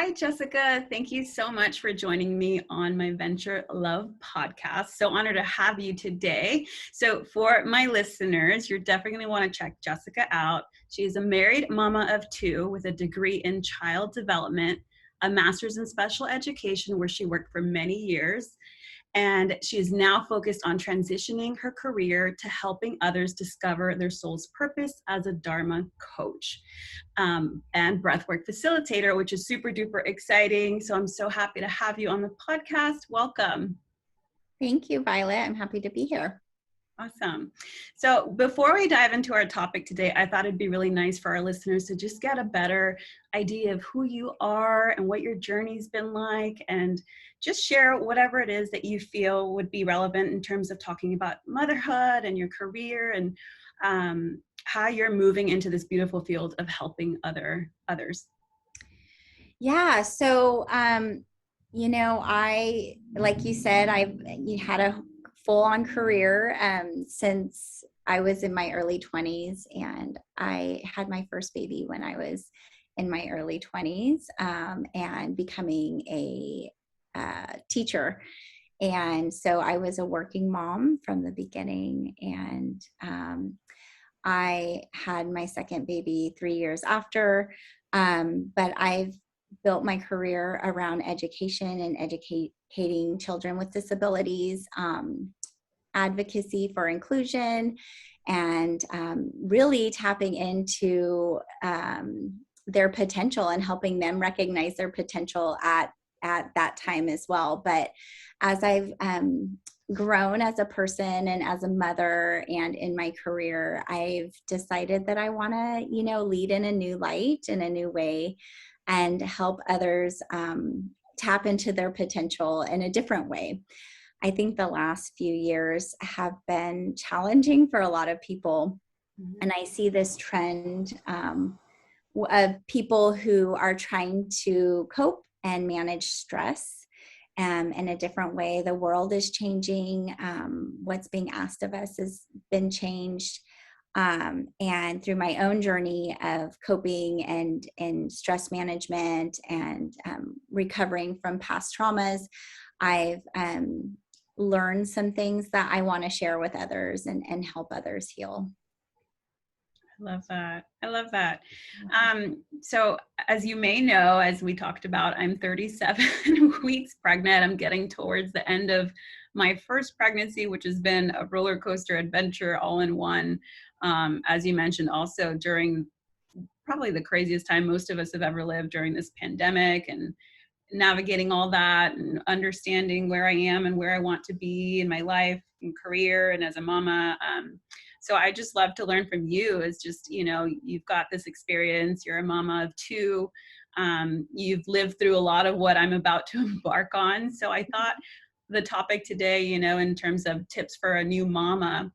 Hi, Jessica. Thank you so much for joining me on my Venture Love podcast. So honored to have you today. So for my listeners, you're definitely going to want to check Jessica out. She is a married mama of two with a degree in child development, a master's in special education where she worked for many years. And she is now focused on transitioning her career to helping others discover their soul's purpose as a Dharma coach and Breathwork Facilitator, which is super duper exciting. So I'm so happy to have you on the podcast. Welcome. Thank you, Violet. I'm happy to be here. Awesome. So before we dive into our topic today, I thought it'd be really nice for our listeners to just get a better idea of who you are and what your journey's been like, and just share whatever it is that you feel would be relevant in terms of talking about motherhood and your career and how you're moving into this beautiful field of helping others. Yeah. So, like you said, you had a full-on career since I was in my early 20s, and I had my first baby when I was in my early 20s, and becoming a teacher. And so I was a working mom from the beginning, and I had my second baby 3 years after, but I've built my career around education and educating children with disabilities, advocacy for inclusion, and really tapping into their potential and helping them recognize their potential at that time as well. But as I've grown as a person and as a mother and in my career, I've decided that I want to, lead in a new light, in a new way, and help others tap into their potential in a different way. I think the last few years have been challenging for a lot of people. Mm-hmm. And I see this trend of people who are trying to cope and manage stress in a different way. The world is changing. What's being asked of us has been changed. And through my own journey of coping and stress management and recovering from past traumas, I've learned some things that I want to share with others and help others heal. I love that. So as you may know, as we talked about, I'm 37 weeks pregnant. I'm getting towards the end of my first pregnancy, which has been a roller coaster adventure all in one. As you mentioned, also during probably the craziest time most of us have ever lived during this pandemic, and navigating all that and understanding where I am and where I want to be in my life and career and as a mama. So I just love to learn from you. Is just, you've got this experience, you're a mama of two, you've lived through a lot of what I'm about to embark on. So I thought the topic today, in terms of tips for a new mama,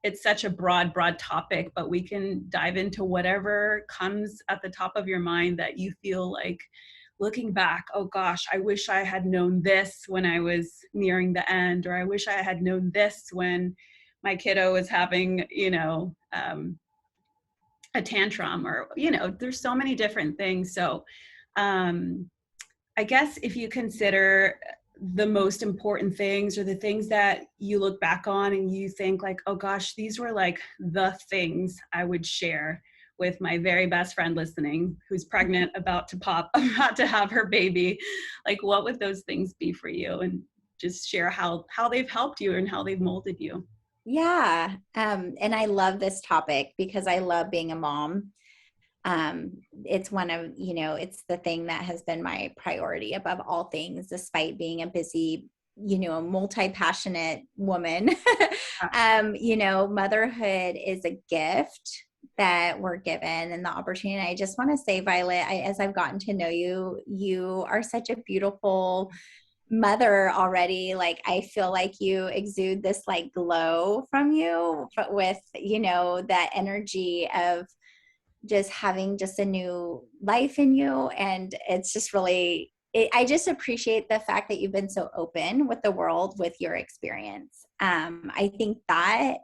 it's such a broad topic, but we can dive into whatever comes at the top of your mind that you feel like, looking back, oh gosh, I wish I had known this when I was nearing the end, or I wish I had known this when my kiddo was having, a tantrum, or, there's so many different things. So I guess if you consider the most important things, or the things that you look back on and you think like, oh gosh, these were like the things I would share with my very best friend listening, who's pregnant, about to have her baby, like what would those things be for you? And just share how they've helped you and how they've molded you. Yeah. And I love this topic because I love being a mom. It's one of, it's the thing that has been my priority above all things, despite being a busy, a multi-passionate woman. Motherhood is a gift that we're given, and the opportunity. I just want to say, Violet, as I've gotten to know you, you are such a beautiful mother already. Like, I feel like you exude this like glow from you, but with, that energy of just having just a new life in you. And it's just really, I just appreciate the fact that you've been so open with the world with your experience. I think that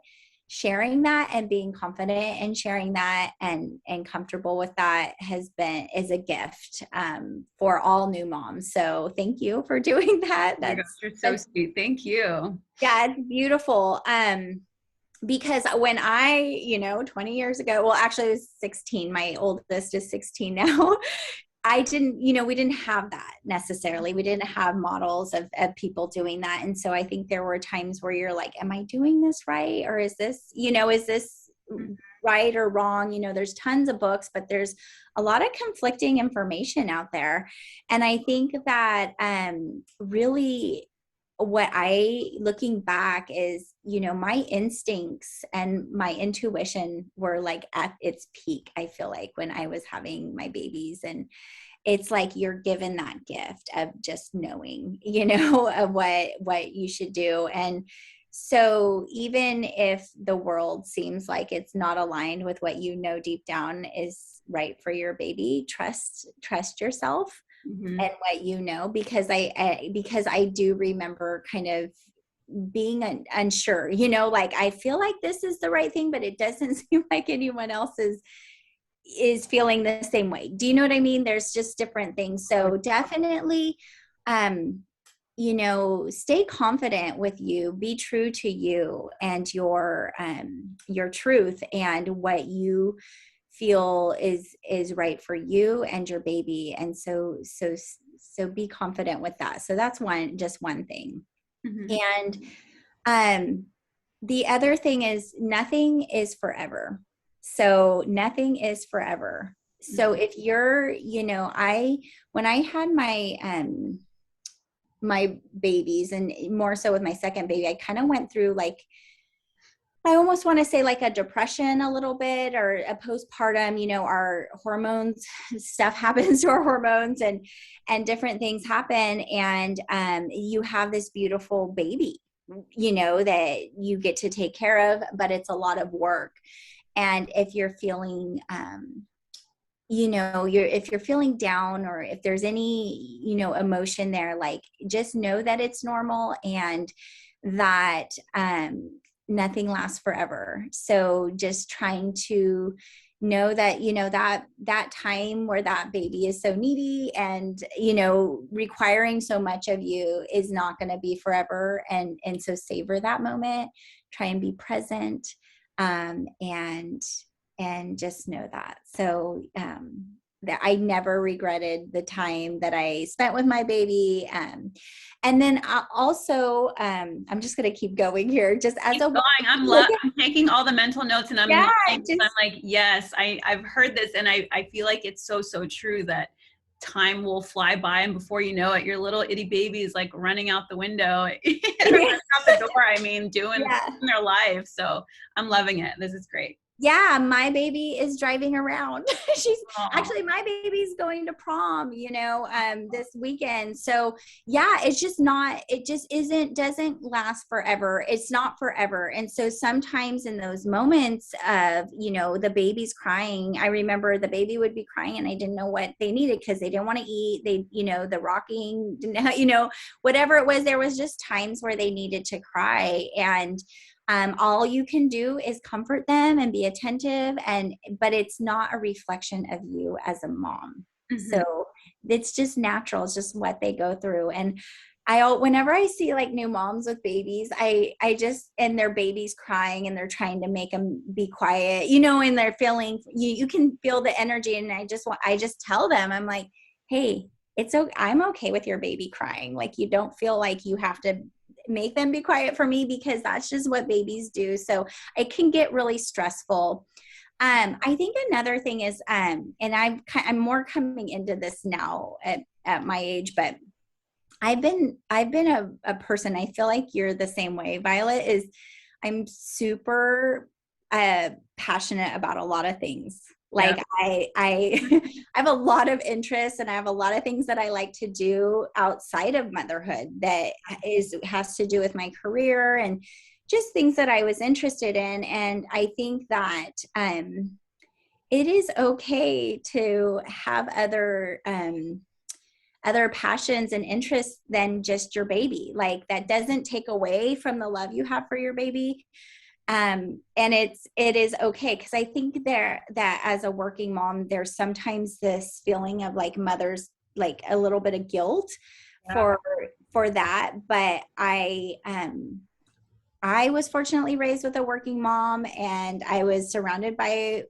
sharing that and being confident and sharing that and comfortable with that is a gift for all new moms. So thank you for doing that. Oh my gosh, you're so sweet. Thank you. Yeah, it's beautiful. Because when I, 20 years ago, well, actually I was 16, my oldest is 16 now. I didn't, we didn't have that necessarily. We didn't have models of people doing that. And so I think there were times where you're like, am I doing this right? Or is this right or wrong? There's tons of books, but there's a lot of conflicting information out there. And I think that really what looking back is, my instincts and my intuition were like at its peak, I feel like, when I was having my babies. And it's like you're given that gift of just knowing, of what you should do. And so even if the world seems like it's not aligned with what deep down is right for your baby, trust yourself. Mm-hmm. And what because I do remember kind of being unsure, like I feel like this is the right thing, but it doesn't seem like anyone else is feeling the same way. Do you know what I mean? There's just different things. So definitely, stay confident with you, be true to you and your truth and what you feel is right for you and your baby. And so be confident with that. So that's just one thing. Mm-hmm. And the other thing is nothing is forever. So nothing is forever. So if you're, when I had my babies, and more so with my second baby, I kind of went through like, I almost want to say like a depression a little bit, or a postpartum, our hormones, stuff happens to our hormones and different things happen. And you have this beautiful baby, that you get to take care of, but it's a lot of work. And if you're feeling, if you're feeling down, or if there's any, emotion there, like just know that it's normal and that, nothing lasts forever. So just trying to know that, that time where that baby is so needy and, requiring so much of you is not going to be forever. And so savor that moment, try and be present, and just know that. So, that I never regretted the time that I spent with my baby. And then also, I'm just going to keep going here. Just as I'm taking all the mental notes, and I'm like, yes, I've heard this, and I feel like it's so true that time will fly by, and before you know it, your little itty baby is like running out the window, running out the door. I mean, doing their life. So I'm loving it. This is great. Yeah, my baby is driving around. Actually, my baby's going to prom, this weekend. So yeah, it just doesn't last forever. It's not forever. And so sometimes in those moments of, the baby's crying, I remember the baby would be crying and I didn't know what they needed because they didn't want to eat. They, the rocking, whatever it was, there was just times where they needed to cry. And all you can do is comfort them and be attentive, but it's not a reflection of you as a mom. Mm-hmm. So it's just natural. It's just what they go through. And whenever I see like new moms with babies, I just, and their baby's crying and they're trying to make them be quiet, and they're feeling, you can feel the energy. And I just tell them, I'm like, hey, I'm okay with your baby crying. Like, you don't feel like you have to make them be quiet for me, because that's just what babies do. So it can get really stressful. I think another thing is, and I'm more coming into this now at my age, but I've been a person, I feel like you're the same way, Violet, is I'm super passionate about a lot of things. Like, yeah. I have a lot of interests, and I have a lot of things that I like to do outside of motherhood that has to do with my career and just things that I was interested in. And I think that it is okay to have other passions and interests than just your baby. Like, that doesn't take away from the love you have for your baby. And it is okay. Cause I think that as a working mom, there's sometimes this feeling of like mothers, like a little bit of guilt Yeah. for that. But I was fortunately raised with a working mom, and I was surrounded by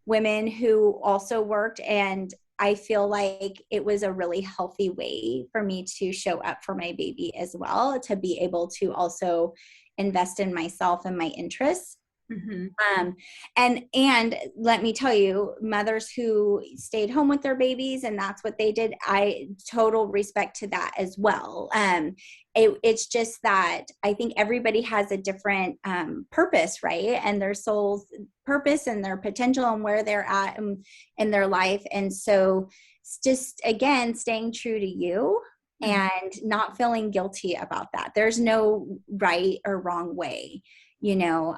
women who also worked. And I feel like it was a really healthy way for me to show up for my baby as well, to be able to also invest in myself and my interests. Mm-hmm. And let me tell you, mothers who stayed home with their babies and that's what they did, I total respect to that as well. It's just that I think everybody has a different purpose, right? And their soul's purpose and their potential and where they're at in their life. And so it's just, again, staying true to you and not feeling guilty about that. There's no right or wrong way, you know.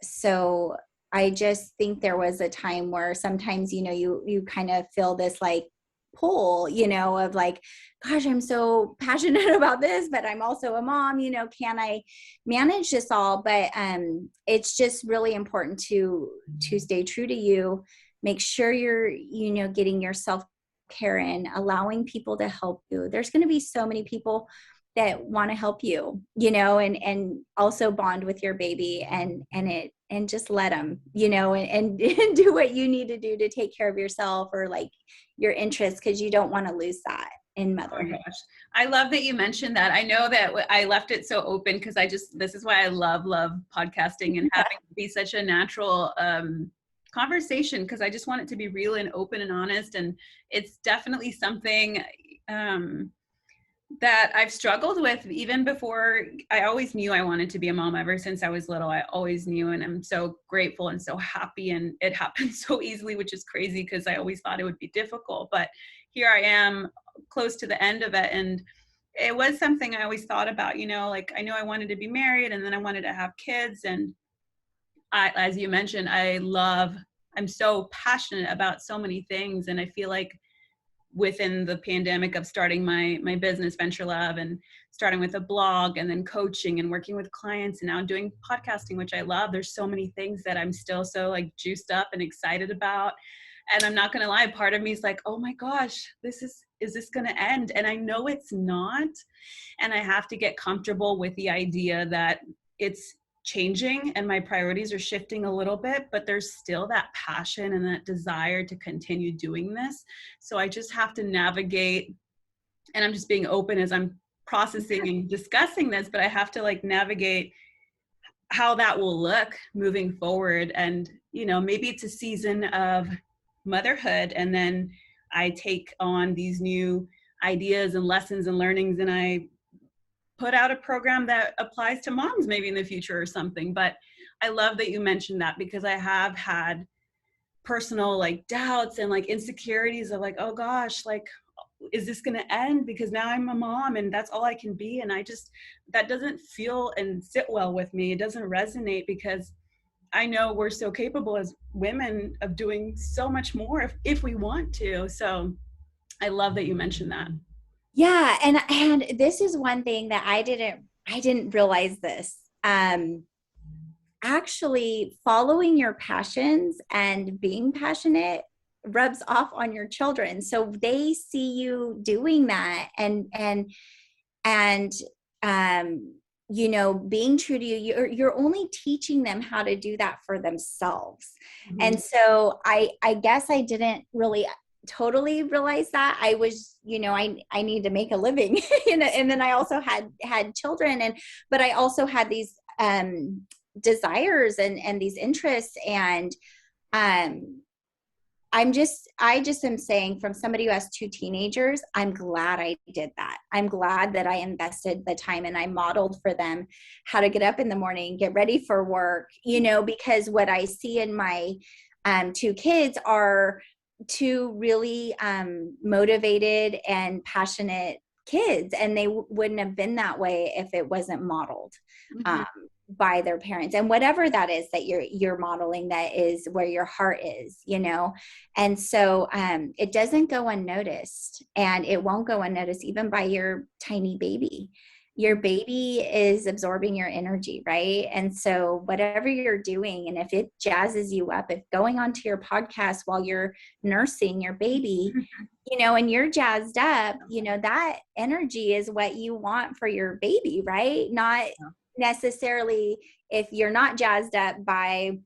So I just think there was a time where sometimes, you know, you kind of feel this like pull, you know, of like, gosh, I'm so passionate about this, but I'm also a mom, you know, can I manage this all? But it's just really important to stay true to you, make sure you're, you know, getting yourself care in, allowing people to help you. There's going to be so many people that want to help you, you know, and also bond with your baby and just let them, you know, and do what you need to do to take care of yourself or like your interests, because you don't want to lose that in motherhood. Oh my gosh. I love that you mentioned that. I know that I left it so open because this is why I love podcasting and having it be such a natural conversation, because I just want it to be real and open and honest. And it's definitely something that I've struggled with even before. I always knew I wanted to be a mom ever since I was little. I always knew, and I'm so grateful and so happy, and it happened so easily, which is crazy because I always thought it would be difficult. But here I am close to the end of it, and it was something I always thought about, you know, like I knew I wanted to be married and then I wanted to have kids. And as you mentioned, I'm so passionate about so many things. And I feel like within the pandemic of starting my business Venture Lab and starting with a blog and then coaching and working with clients and now doing podcasting, which I love, there's so many things that I'm still so like juiced up and excited about. And I'm not going to lie, part of me is like, oh my gosh, is this going to end? And I know it's not. And I have to get comfortable with the idea that it's changing and my priorities are shifting a little bit, but there's still that passion and that desire to continue doing this. So I just have to navigate, and I'm just being open as I'm processing and discussing this, but I have to like navigate how that will look moving forward. And, you know, maybe it's a season of motherhood and then I take on these new ideas and lessons and learnings and I put out a program that applies to moms maybe in the future or something. But I love that you mentioned that, because I have had personal like doubts and like insecurities of like, oh gosh, like, is this going to end? Because now I'm a mom and that's all I can be. And that doesn't feel and sit well with me. It doesn't resonate, because I know we're so capable as women of doing so much more if we want to. So I love that you mentioned that. Yeah. And this is one thing that I didn't realize this. Actually following your passions and being passionate rubs off on your children. So they see you doing that and you know, being true to you, you're only teaching them how to do that for themselves. Mm-hmm. And so I guess I didn't really totally realize that. I was, you know, I need to make a living, you know, and then I also had children, but I also had these desires and these interests. And I just am saying, from somebody who has 2 teenagers, I'm glad I did that. I'm glad that I invested the time and I modeled for them how to get up in the morning, get ready for work, you know, because what I see in my 2 kids are 2 really motivated and passionate kids, and they wouldn't have been that way if it wasn't modeled by their parents. And whatever that is that you're modeling, that is where your heart is, you know. And so it doesn't go unnoticed, and it won't go unnoticed even by your tiny baby. your baby is absorbing your energy, right? And so whatever you're doing, and if it jazzes you up, if going onto your podcast while you're nursing your baby, and you're jazzed up, that energy is what you want for your baby, right? Not necessarily if you're not jazzed up by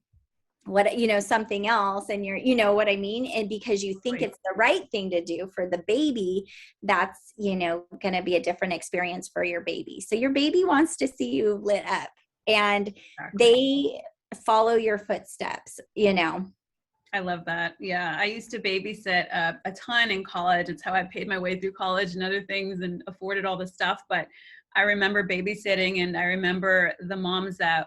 something else, and you're what I mean, and because you think it's the right thing to do for the baby, that's going to be a different experience for your baby. So your baby wants to see you lit up, and they follow your footsteps. I love that. Yeah, I used to babysit a ton in college. It's how I paid my way through college and other things and afforded all this stuff. But I remember babysitting, and I remember the moms that,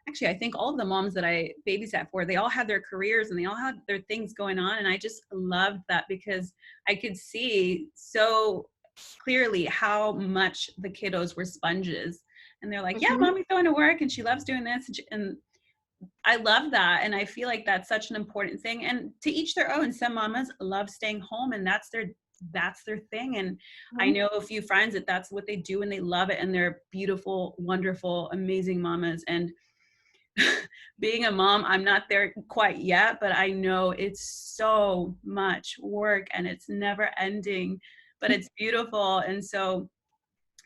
actually, I think all of the moms that I babysat for, they all had their careers and they all had their things going on. And I just loved that because I could see so clearly how much the kiddos were sponges. And they're like, yeah, mommy's going to work and she loves doing this. And I love that. And I feel like that's such an important thing. And to each their own. Some mamas love staying home and that's their thing. And I know a few friends that's what they do and they love it. And they're beautiful, wonderful, amazing mamas. And being a mom, I'm not there quite yet, but I know it's so much work and it's never ending, but it's beautiful. And so,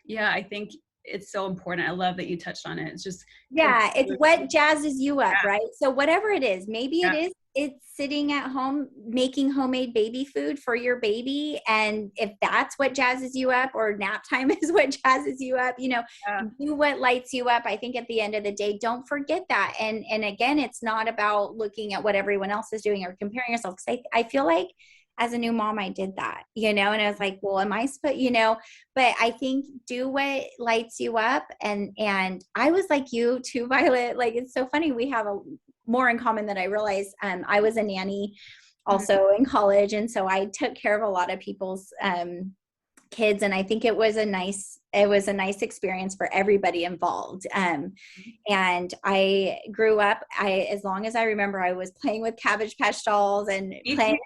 yeah, I think it's so important. I love that you touched on it. It's just, it's what jazzes you up, right? So whatever it is, maybe it's sitting at home making homemade baby food for your baby, and if that's what jazzes you up, or nap time is what jazzes you up, do what lights you up. I think at the end of the day, don't forget that. And again, it's not about looking at what everyone else is doing or comparing yourself, because I feel like as a new mom, I did that, and I was like, well, am I supposed, but I think do what lights you up. And I was like you too, Violet. Like, it's so funny. We have more in common than I realized. I was a nanny also in college. And so I took care of a lot of people's kids. And I think it was a nice experience for everybody involved. And I grew up, as long as I remember, I was playing with Cabbage Patch dolls and playing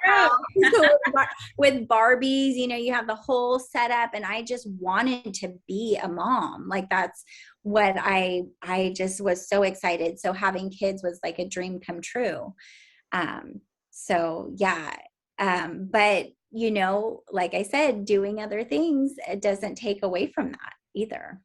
with Barbies. You have the whole setup, and I just wanted to be a mom. Like, that's what I just was so excited. So having kids was like a dream come true. So yeah. But like I said, doing other things, it doesn't take away from that either.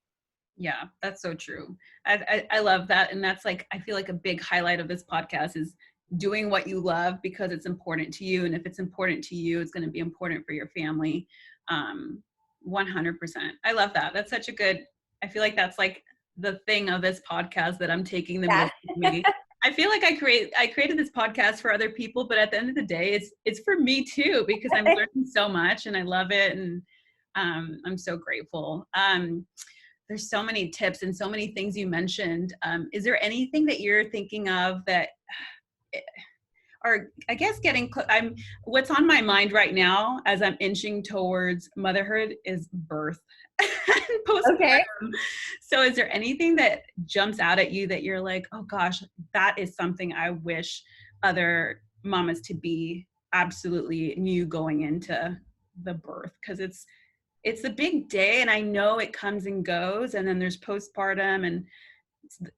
Yeah, that's so true. I love that. And that's like, I feel like a big highlight of this podcast is doing what you love because it's important to you. And if it's important to you, it's going to be important for your family. 100%. I love that. That's such a good, I feel like that's like the thing of this podcast that I'm taking the most with me. I feel like I created this podcast for other people, but at the end of the day, it's for me too, because I'm learning so much and I love it. And I'm so grateful. There's so many tips and so many things you mentioned. Is there anything that you're thinking of that, or I guess what's on my mind right now as I'm inching towards motherhood is birth. Okay. So is there anything that jumps out at you that you're like, oh gosh, that is something I wish other mamas to be absolutely knew going into the birth? Because it's a big day, and I know it comes and goes, and then there's postpartum and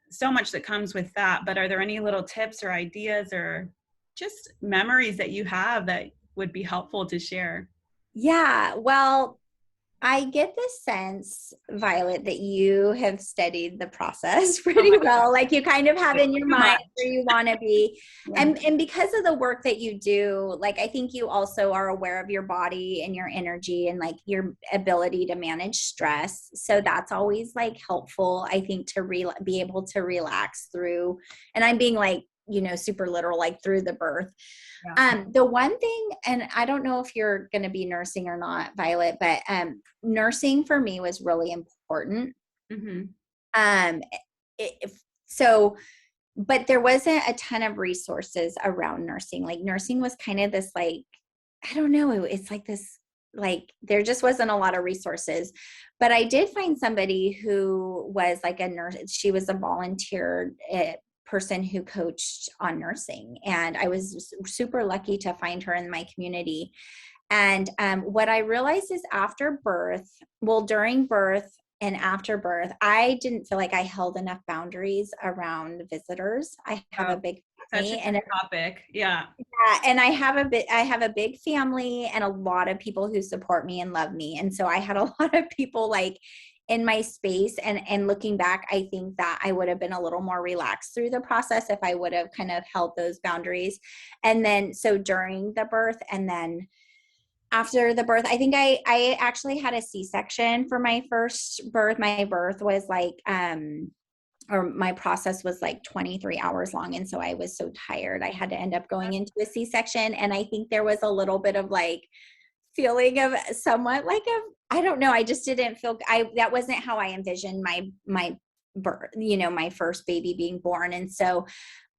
so much that comes with that. But are there any little tips or ideas or just memories that you have that would be helpful to share? Yeah, well, I get the sense, Violet, that you have studied the process pretty well. Like, you kind of have in your mind where you want to be. And because of the work that you do, like, I think you also are aware of your body and your energy and like your ability to manage stress. So that's always like helpful, I think, to be able to relax through. And I'm being like, super literal, like through the birth. Yeah. The one thing, and I don't know if you're going to be nursing or not, Violet, but nursing for me was really important. Mm-hmm. But there wasn't a ton of resources around nursing. Like, nursing was kind of this, like, I don't know, it's like this, like, there just wasn't a lot of resources. But I did find somebody who was like a nurse. She was a volunteer person who coached on nursing. And I was super lucky to find her in my community. And what I realized is during birth, and after birth, I didn't feel like I held enough boundaries around visitors. I have a big Such a family, good topic. Yeah. and I have a big family and a lot of people who support me and love me. And so I had a lot of people like in my space, and looking back, I think that I would have been a little more relaxed through the process if I would have kind of held those boundaries. And then, so during the birth and then after the birth, I think I actually had a C-section for my first birth. My birth was like, or my process was like 23 hours long. And so I was so tired. I had to end up going into a C-section. And I think there was a little bit of like feeling of somewhat like I don't know. I just didn't feel, that wasn't how I envisioned my birth, my first baby being born. And so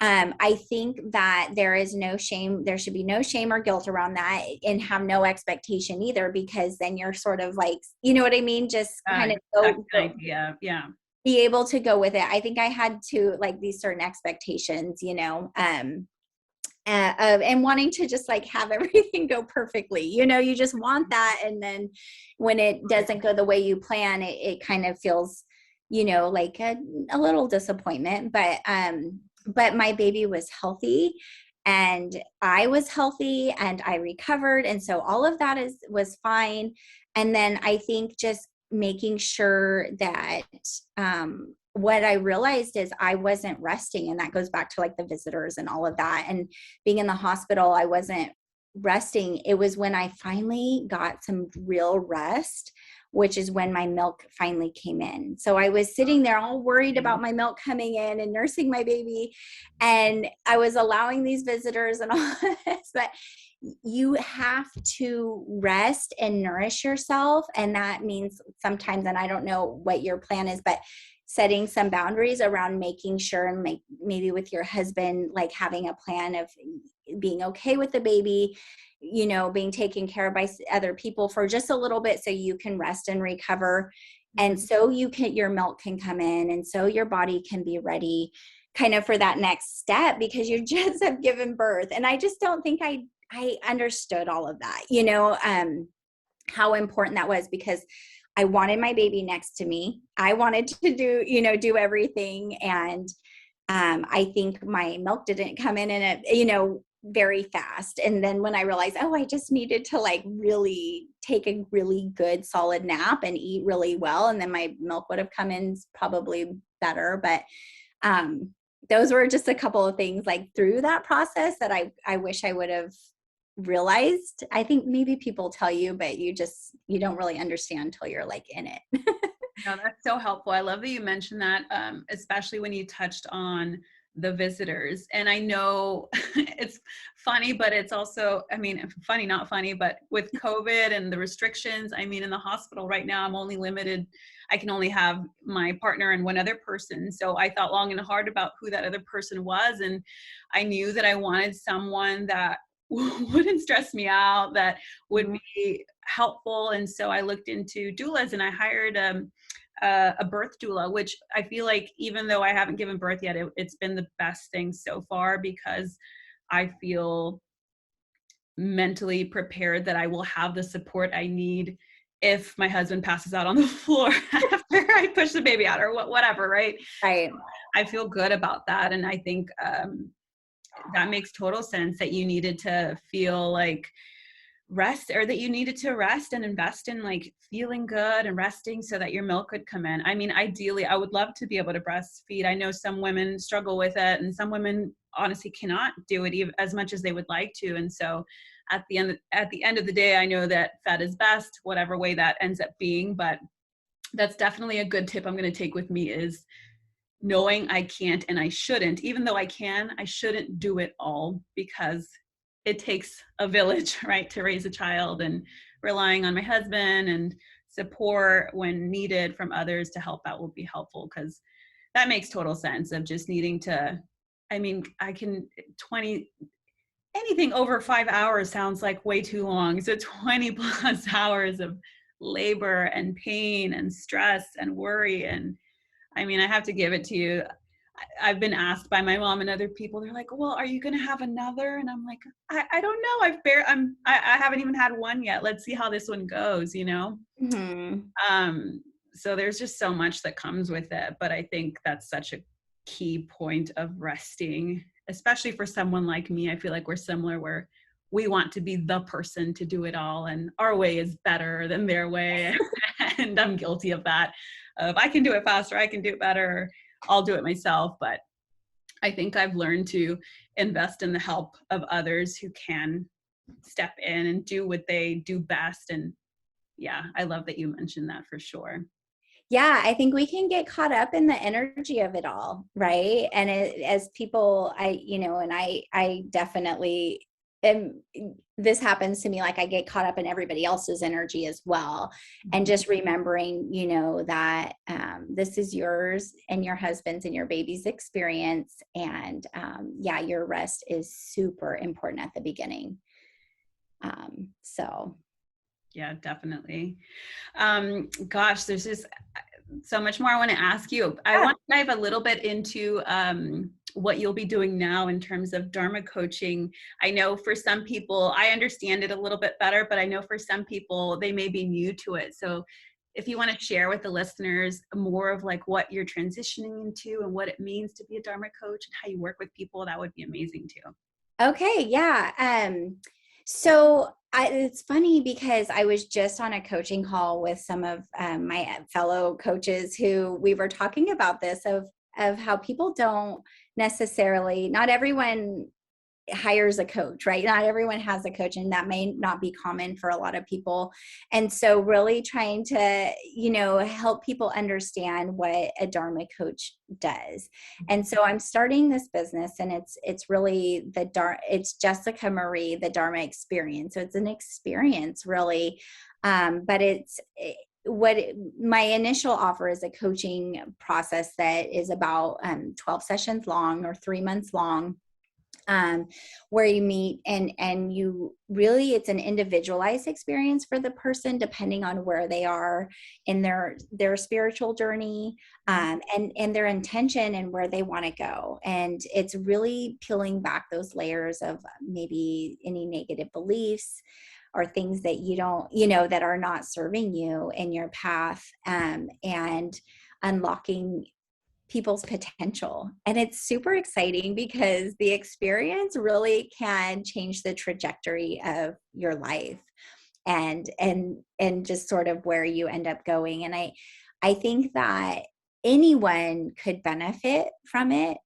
I think that there is no shame. There should be no shame or guilt around that, and have no expectation either, because then you're sort of like, you know what I mean? Just kind of That's an idea. Yeah. be able to go with it. I think I had to like these certain expectations, and wanting to just like have everything go perfectly, you just want that. And then when it doesn't go the way you plan, it kind of feels, like a little disappointment, but my baby was healthy and I was healthy and I recovered. And so all of that was fine. And then I think just making sure that, what I realized is I wasn't resting. And that goes back to like the visitors and all of that. And being in the hospital, I wasn't resting. It was when I finally got some real rest, which is when my milk finally came in. So I was sitting there all worried about my milk coming in and nursing my baby. And I was allowing these visitors and all this, but you have to rest and nourish yourself. And that means sometimes, and I don't know what your plan is, but setting some boundaries around making sure, and like maybe with your husband, like having a plan of being okay with the baby, being taken care of by other people for just a little bit so you can rest and recover. And so your milk can come in, and so your body can be ready kind of for that next step, because you just have given birth. And I just don't think I understood all of that, how important that was, because I wanted my baby next to me. I wanted to do everything. And I think my milk didn't come in very fast. And then when I realized, I just needed to like really take a really good solid nap and eat really well, and then my milk would have come in probably better. But those were just a couple of things like through that process that I wish I would have realized. I think maybe people tell you, but you don't really understand until you're like in it. No, that's so helpful. I love that you mentioned that, especially when you touched on the visitors. And I know it's funny, but it's also, funny, not funny, but with COVID and the restrictions, in the hospital right now, I'm only limited. I can only have my partner and one other person. So I thought long and hard about who that other person was. And I knew that I wanted someone that wouldn't stress me out, that would be helpful. And so I looked into doulas, and I hired a birth doula, which I feel like, even though I haven't given birth yet, it's been the best thing so far, because I feel mentally prepared that I will have the support I need if my husband passes out on the floor after I push the baby out or whatever, right? Right. I feel good about that. And I think that makes total sense, that you needed to feel like rest, or that you needed to rest and invest in like feeling good and resting so that your milk could come in. Ideally, I would love to be able to breastfeed. I know some women struggle with it, and some women honestly cannot do it even as much as they would like to. And so at the end of the day, I know that fed is best, whatever way that ends up being. But that's definitely a good tip I'm going to take with me, is knowing I can't and I shouldn't, even though I can, I shouldn't do it all, because it takes a village, right, to raise a child, and relying on my husband and support when needed from others to help out will be helpful, because that makes total sense of just needing to, anything over 5 hours sounds like way too long. So 20 plus hours of labor and pain and stress and worry. And I have to give it to you. I've been asked by my mom and other people, they're like, well, are you going to have another? And I'm like, I don't know. I haven't even had one yet. Let's see how this one goes, Mm-hmm. So there's just so much that comes with it. But I think that's such a key point of resting, especially for someone like me. I feel like we're similar, where we want to be the person to do it all, and our way is better than their way. And I'm guilty of that. Of I can do it faster, I can do it better, I'll do it myself. But I think I've learned to invest in the help of others who can step in and do what they do best. And yeah, I love that you mentioned that for sure. Yeah, I think we can get caught up in the energy of it all, right? And as people, I definitely am. This happens to me. Like I get caught up in everybody else's energy as well, and just remembering, that this is yours and your husband's and your baby's experience, and yeah, your rest is super important at the beginning. So. Yeah, definitely. Gosh, there's just so much more I want to ask you. I want to dive a little bit into what you'll be doing now in terms of Dharma coaching. I know for some people, I understand it a little bit better, but I know for some people, they may be new to it. So if you want to share with the listeners more of like what you're transitioning into and what it means to be a Dharma coach and how you work with people, that would be amazing too. Okay, yeah. So it's funny because I was just on a coaching call with some of my fellow coaches who we were talking about this of how people don't necessarily, not everyone hires a coach, right? Not everyone has a coach, and that may not be common for a lot of people. And so really trying to, help people understand what a Dharma coach does. And so I'm starting this business, and it's really it's Jessica Marie, the Dharma experience. So it's an experience really. But my initial offer is a coaching process that is about 12 sessions long or 3 months long. Where you meet and you really, it's an individualized experience for the person depending on where they are in their spiritual journey, and their intention and where they want to go. And it's really peeling back those layers of maybe any negative beliefs or things that you don't, that are not serving you in your path, and unlocking people's potential. And it's super exciting because the experience really can change the trajectory of your life and just sort of where you end up going. And I think that anyone could benefit from it.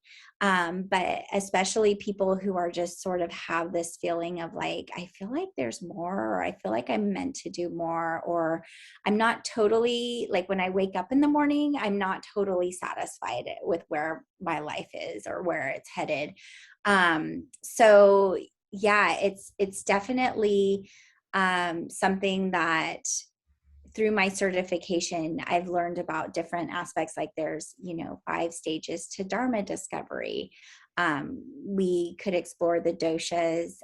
But especially people who are just sort of have this feeling of like, I feel like there's more, or I feel like I'm meant to do more, or I'm not totally, like when I wake up in the morning, I'm not totally satisfied with where my life is or where it's headed. So yeah, it's definitely something that through my certification, I've learned about different aspects. Like there's, 5 stages to Dharma discovery. We could explore the doshas,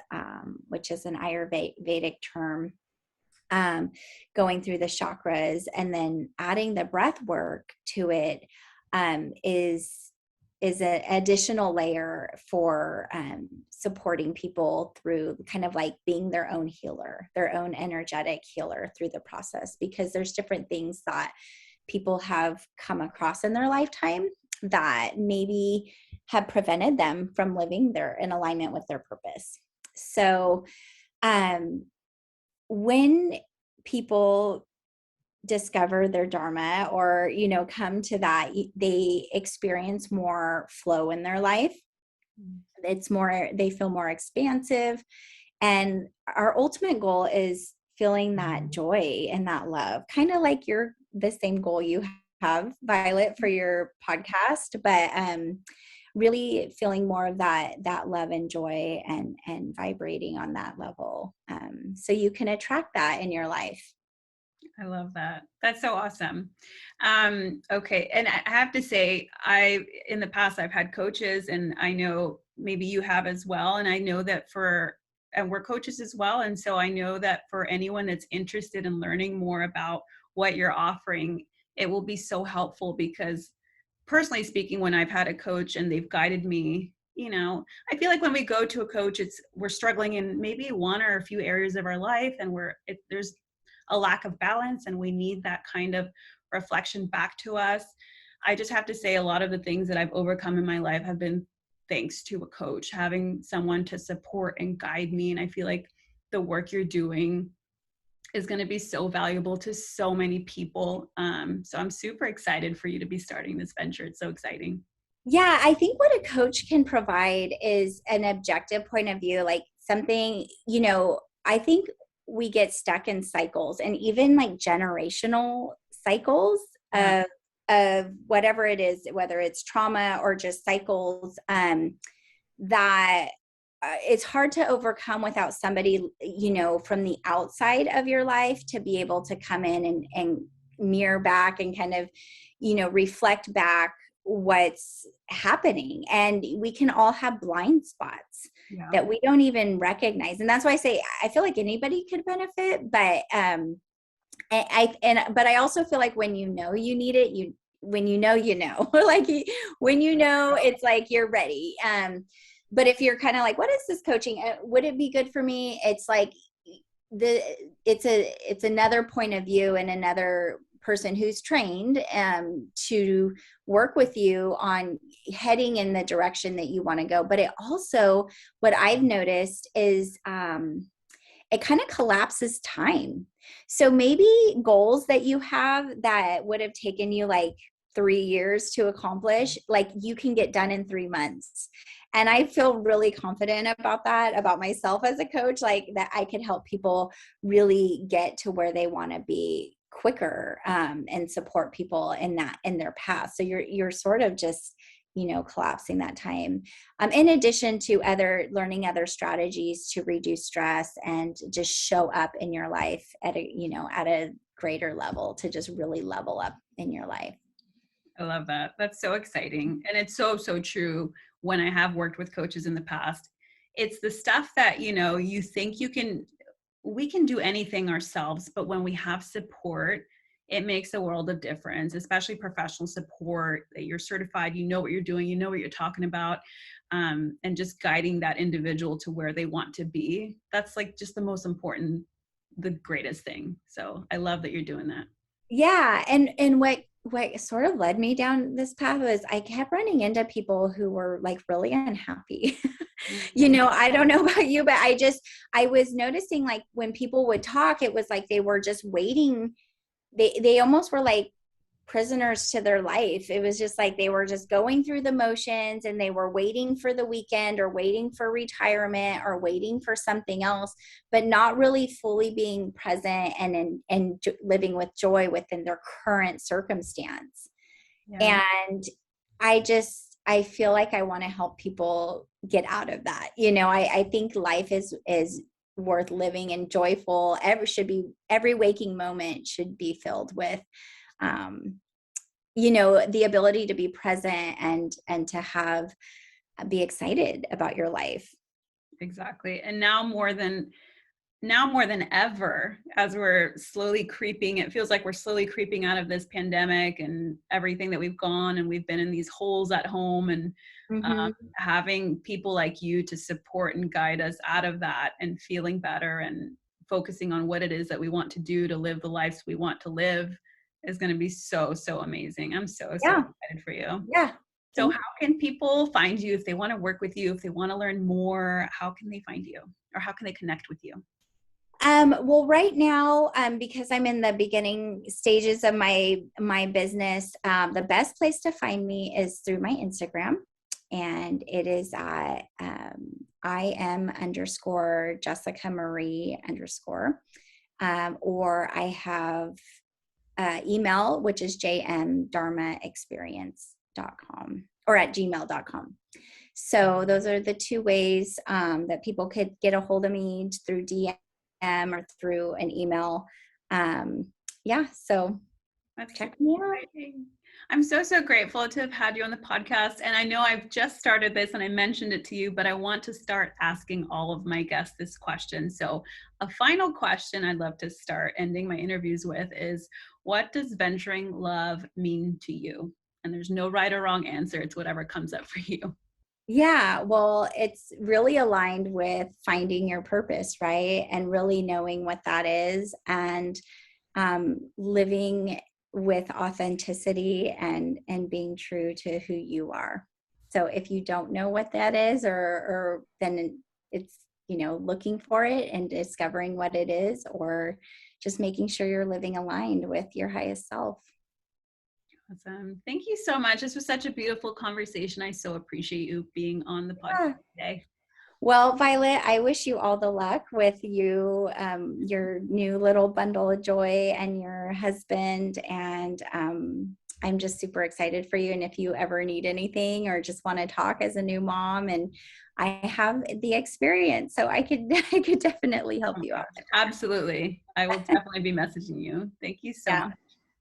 which is an Ayurvedic term, going through the chakras, and then adding the breath work to it is an additional layer for supporting people through kind of like being their own healer, their own energetic healer through the process, because there's different things that people have come across in their lifetime that maybe have prevented them from living in alignment with their purpose. So when people discover their Dharma, or come to that, they experience more flow in their life. It's more, they feel more expansive, and our ultimate goal is feeling that joy and that love, kind of like the same goal you have, Violet, for your podcast, but really feeling more of that love and joy and vibrating on that level, so you can attract that in your life. I love that. That's so awesome. Okay. And I have to say, in the past, I've had coaches, and I know maybe you have as well. And I know that and we're coaches as well. And so I know that for anyone that's interested in learning more about what you're offering, it will be so helpful, because personally speaking, when I've had a coach and they've guided me, I feel like when we go to a coach, we're struggling in maybe one or a few areas of our life, and there's a lack of balance, and we need that kind of reflection back to us. I just have to say a lot of the things that I've overcome in my life have been thanks to a coach, having someone to support and guide me. And I feel like the work you're doing is going to be so valuable to so many people. So I'm super excited for you to be starting this venture. It's so exciting. Yeah, I think what a coach can provide is an objective point of view, like something, I think we get stuck in cycles, and even like generational cycles of whatever it is, whether it's trauma or just cycles, that it's hard to overcome without somebody, from the outside of your life to be able to come in and mirror back and kind of, reflect back what's happening. And we can all have blind spots that we don't even recognize. And that's why I say, I feel like anybody could benefit, but, but I also feel like when you need it, when like when it's like you're ready. But if you're kind of like, what is this coaching? Would it be good for me? It's like it's another point of view and another person who's trained to work with you on heading in the direction that you want to go. But it also, what I've noticed is it kind of collapses time. So maybe goals that you have that would have taken you like 3 years to accomplish, like you can get done in 3 months. And I feel really confident about that, about myself as a coach, like that I could help people really get to where they want to be quicker, and support people in their path. So you're sort of just, collapsing that time. In addition to learning other strategies to reduce stress and just show up in your life at a greater level, to just really level up in your life. I love that. That's so exciting. And it's so, so true. When I have worked with coaches in the past, it's the stuff that, you think we can do anything ourselves, but when we have support, it makes a world of difference, especially professional support, that you're certified, you know what you're doing, you know what you're talking about, and just guiding that individual to where they want to be. That's like just the most important, the greatest thing. So I love that you're doing that. Yeah. And what sort of led me down this path was I kept running into people who were like really unhappy. I don't know about you, but I was noticing, like, when people would talk, it was like they were just waiting. They almost were like prisoners to their life. It was just like they were just going through the motions, and they were waiting for the weekend or waiting for retirement or waiting for something else, but not really fully being present and living with joy within their current circumstance. Yeah. And I feel like I want to help people get out of that. I think life is worth living and joyful. Every waking moment should be filled with the ability to be present and to be excited about your life. Exactly. And now more than ever, as we're slowly creeping, it feels like we're slowly creeping out of this pandemic and everything that we've gone, and we've been in these holes at home, and having people like you to support and guide us out of that and feeling better and focusing on what it is that we want to do to live the lives we want to live is going to be so, so amazing. I'm so excited for you. Yeah. So how can people find you if they want to work with you, if they want to learn more? How can they find you, or how can they connect with you? Well, right now, because I'm in the beginning stages of my business, the best place to find me is through my Instagram, and it is IM_Jessica Marie _, or I have email, which is jmdharmaexperience.com or at gmail.com. So those are the two ways that people could get a hold of me, through DM or through an email. So check me out. I'm so, so grateful to have had you on the podcast. And I know I've just started this and I mentioned it to you, but I want to start asking all of my guests this question. So a final question I'd love to start ending my interviews with is, what does venturing love mean to you? And there's no right or wrong answer. It's whatever comes up for you. Yeah, well, it's really aligned with finding your purpose, right? And really knowing what that is, and living with authenticity and being true to who you are. So if you don't know what that is, or then it's, looking for it and discovering what it is, or just making sure you're living aligned with your highest self. Awesome. Thank you so much. This was such a beautiful conversation. I so appreciate you being on the Yeah. podcast today. Well, Violet, I wish you all the luck with your new little bundle of joy and your husband. And I'm just super excited for you. And if you ever need anything or just want to talk as a new mom, and I have the experience, so I could I could definitely help you out. Absolutely. I will definitely be messaging you. Thank you so Yeah. much.